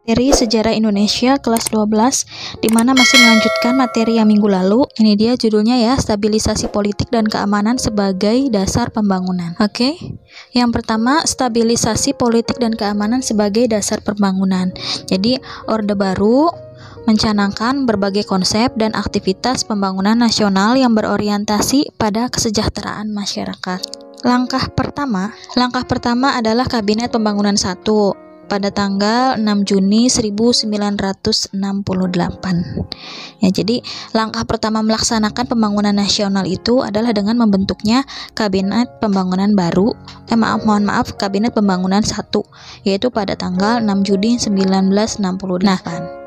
Materi Sejarah Indonesia kelas 12, di mana masih melanjutkan materi yang minggu lalu. Ini dia judulnya ya, stabilisasi politik dan keamanan sebagai dasar pembangunan. Oke. Yang pertama, stabilisasi politik dan keamanan sebagai dasar pembangunan. Jadi, Orde Baru mencanangkan berbagai konsep dan aktivitas pembangunan nasional yang berorientasi pada kesejahteraan masyarakat. Langkah pertama adalah Kabinet Pembangunan 1 pada tanggal 6 Juni 1968. Ya, jadi langkah pertama melaksanakan pembangunan nasional itu adalah dengan membentuknya Kabinet Pembangunan baru. Kabinet Pembangunan 1, yaitu pada tanggal 6 Juni 1968. Nah,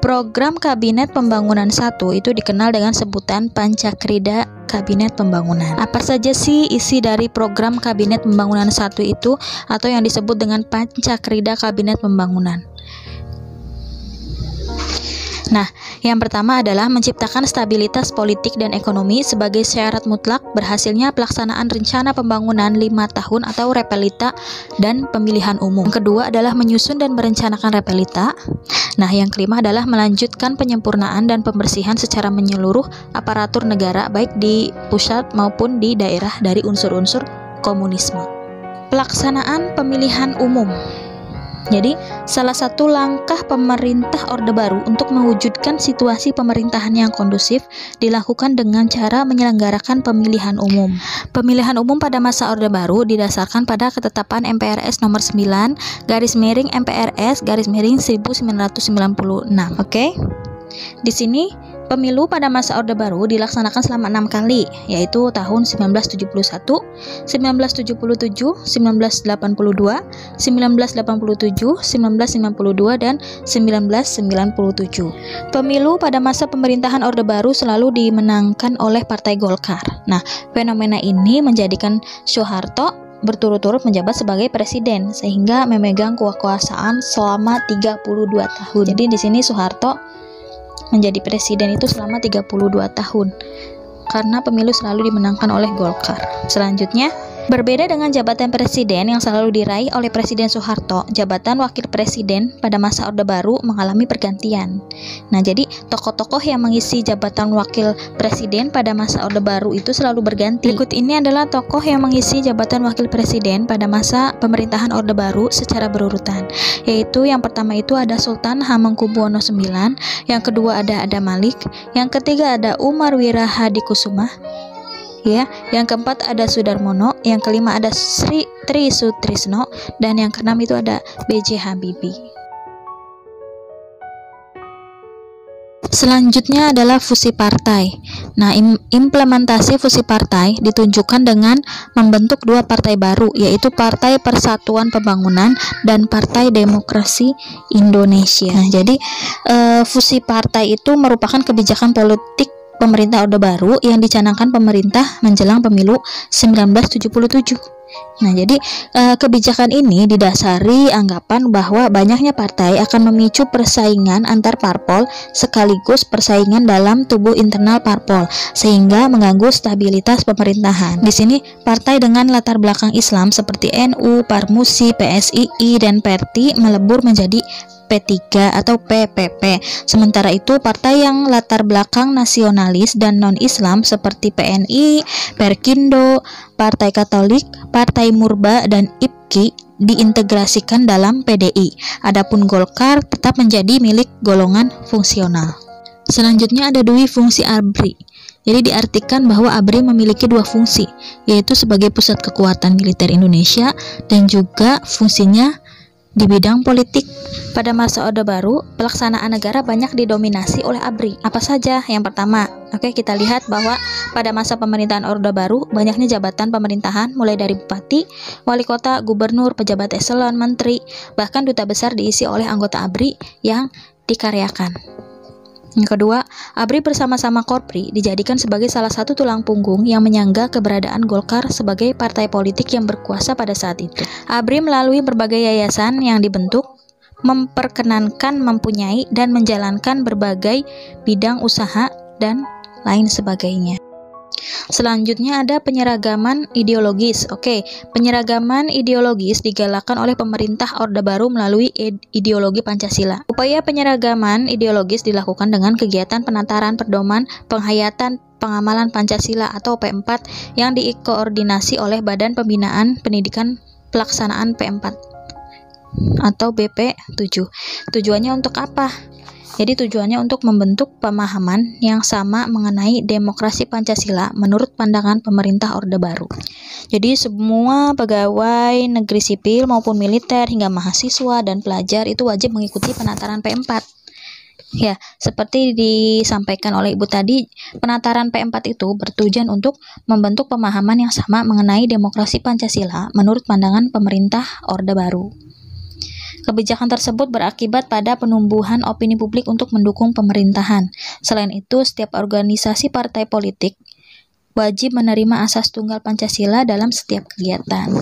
program Kabinet Pembangunan 1 itu dikenal dengan sebutan Pancakrida Kabinet Pembangunan. Apa saja sih isi dari program Kabinet Pembangunan 1 itu, atau yang disebut dengan Pancakrida Kabinet Pembangunan? Nah, yang pertama adalah menciptakan stabilitas politik dan ekonomi sebagai syarat mutlak berhasilnya pelaksanaan rencana pembangunan 5 tahun atau repelita dan pemilihan umum. Yang kedua adalah menyusun dan merencanakan repelita. Nah, yang kelima adalah melanjutkan penyempurnaan dan pembersihan secara menyeluruh aparatur negara baik di pusat maupun di daerah dari unsur-unsur komunisme. Pelaksanaan pemilihan umum. Jadi, salah satu langkah pemerintah Orde Baru untuk mewujudkan situasi pemerintahan yang kondusif dilakukan dengan cara menyelenggarakan pemilihan umum. Pemilihan umum pada masa Orde Baru didasarkan pada ketetapan MPRS nomor 9/MPRS/1996. Oke. Di sini pemilu pada masa Orde Baru dilaksanakan selama 6 kali, yaitu tahun 1971, 1977, 1982, 1987, 1992, dan 1997. Pemilu pada masa pemerintahan Orde Baru selalu dimenangkan oleh Partai Golkar. Nah, fenomena ini menjadikan Soeharto berturut-turut menjabat sebagai presiden sehingga memegang kekuasaan selama 32 tahun. Jadi di sini Soeharto menjadi presiden itu selama 32 tahun karena pemilu selalu dimenangkan oleh Golkar. Selanjutnya, berbeda dengan jabatan presiden yang selalu diraih oleh Presiden Soeharto, jabatan wakil presiden pada masa Orde Baru mengalami pergantian. Nah, jadi tokoh-tokoh yang mengisi jabatan wakil presiden pada masa Orde Baru itu selalu berganti. Berikut ini adalah tokoh yang mengisi jabatan wakil presiden pada masa pemerintahan Orde Baru secara berurutan, yaitu yang pertama itu ada Sultan Hamengkubuwono IX, yang kedua ada Adam Malik, yang ketiga ada Umar Wira Hadikusumah, ya, yang keempat ada Sudarmono, yang kelima ada Tri Sutrisno, dan yang keenam itu ada B.J. Habibie. Selanjutnya adalah fusi partai. Nah, implementasi fusi partai ditunjukkan dengan membentuk dua partai baru, yaitu Partai Persatuan Pembangunan dan Partai Demokrasi Indonesia. Nah, jadi fusi partai itu merupakan kebijakan politik pemerintah Orde Baru yang dicanangkan pemerintah menjelang pemilu 1977. Nah, jadi kebijakan ini didasari anggapan bahwa banyaknya partai akan memicu persaingan antar parpol sekaligus persaingan dalam tubuh internal parpol sehingga mengganggu stabilitas pemerintahan. Di sini partai dengan latar belakang Islam seperti NU, Parmusi, PSII, dan PERTI melebur menjadi P3 atau PPP. Sementara itu, partai yang latar belakang nasionalis dan non-Islam seperti PNI, Perkindo, Partai Katolik, Partai Murba, dan IPKI diintegrasikan dalam PDI. Adapun Golkar tetap menjadi milik golongan fungsional. Selanjutnya ada dui fungsi ABRI. Jadi diartikan bahwa ABRI memiliki dua fungsi, yaitu sebagai pusat kekuatan militer Indonesia dan juga fungsinya di bidang politik. Pada masa Orde Baru, pelaksanaan negara banyak didominasi oleh ABRI. Apa saja? Yang pertama, kita lihat bahwa pada masa pemerintahan Orde Baru, banyaknya jabatan pemerintahan mulai dari bupati, wali kota, gubernur, pejabat eselon, menteri, bahkan duta besar diisi oleh anggota ABRI yang dikaryakan. Yang kedua, ABRI bersama-sama Korpri dijadikan sebagai salah satu tulang punggung yang menyangga keberadaan Golkar sebagai partai politik yang berkuasa pada saat itu. ABRI melalui berbagai yayasan yang dibentuk memperkenankan mempunyai dan menjalankan berbagai bidang usaha dan lain sebagainya. Selanjutnya ada penyeragaman ideologis. Oke, penyeragaman ideologis digalakkan oleh pemerintah Orde Baru melalui ideologi Pancasila. Upaya penyeragaman ideologis dilakukan dengan kegiatan penataran pedoman penghayatan pengamalan Pancasila atau P4 yang dikoordinasi oleh Badan Pembinaan Pendidikan Pelaksanaan P4 atau BP7. Tujuannya untuk apa? Jadi tujuannya untuk membentuk pemahaman yang sama mengenai demokrasi Pancasila menurut pandangan pemerintah Orde Baru. Jadi semua pegawai negeri sipil maupun militer hingga mahasiswa dan pelajar itu wajib mengikuti penataran P4. Ya, seperti disampaikan oleh Ibu tadi, penataran P4 itu bertujuan untuk membentuk pemahaman yang sama mengenai demokrasi Pancasila menurut pandangan pemerintah Orde Baru. Kebijakan tersebut berakibat pada penumbuhan opini publik untuk mendukung pemerintahan. Selain itu, setiap organisasi partai politik wajib menerima asas tunggal Pancasila dalam setiap kegiatan.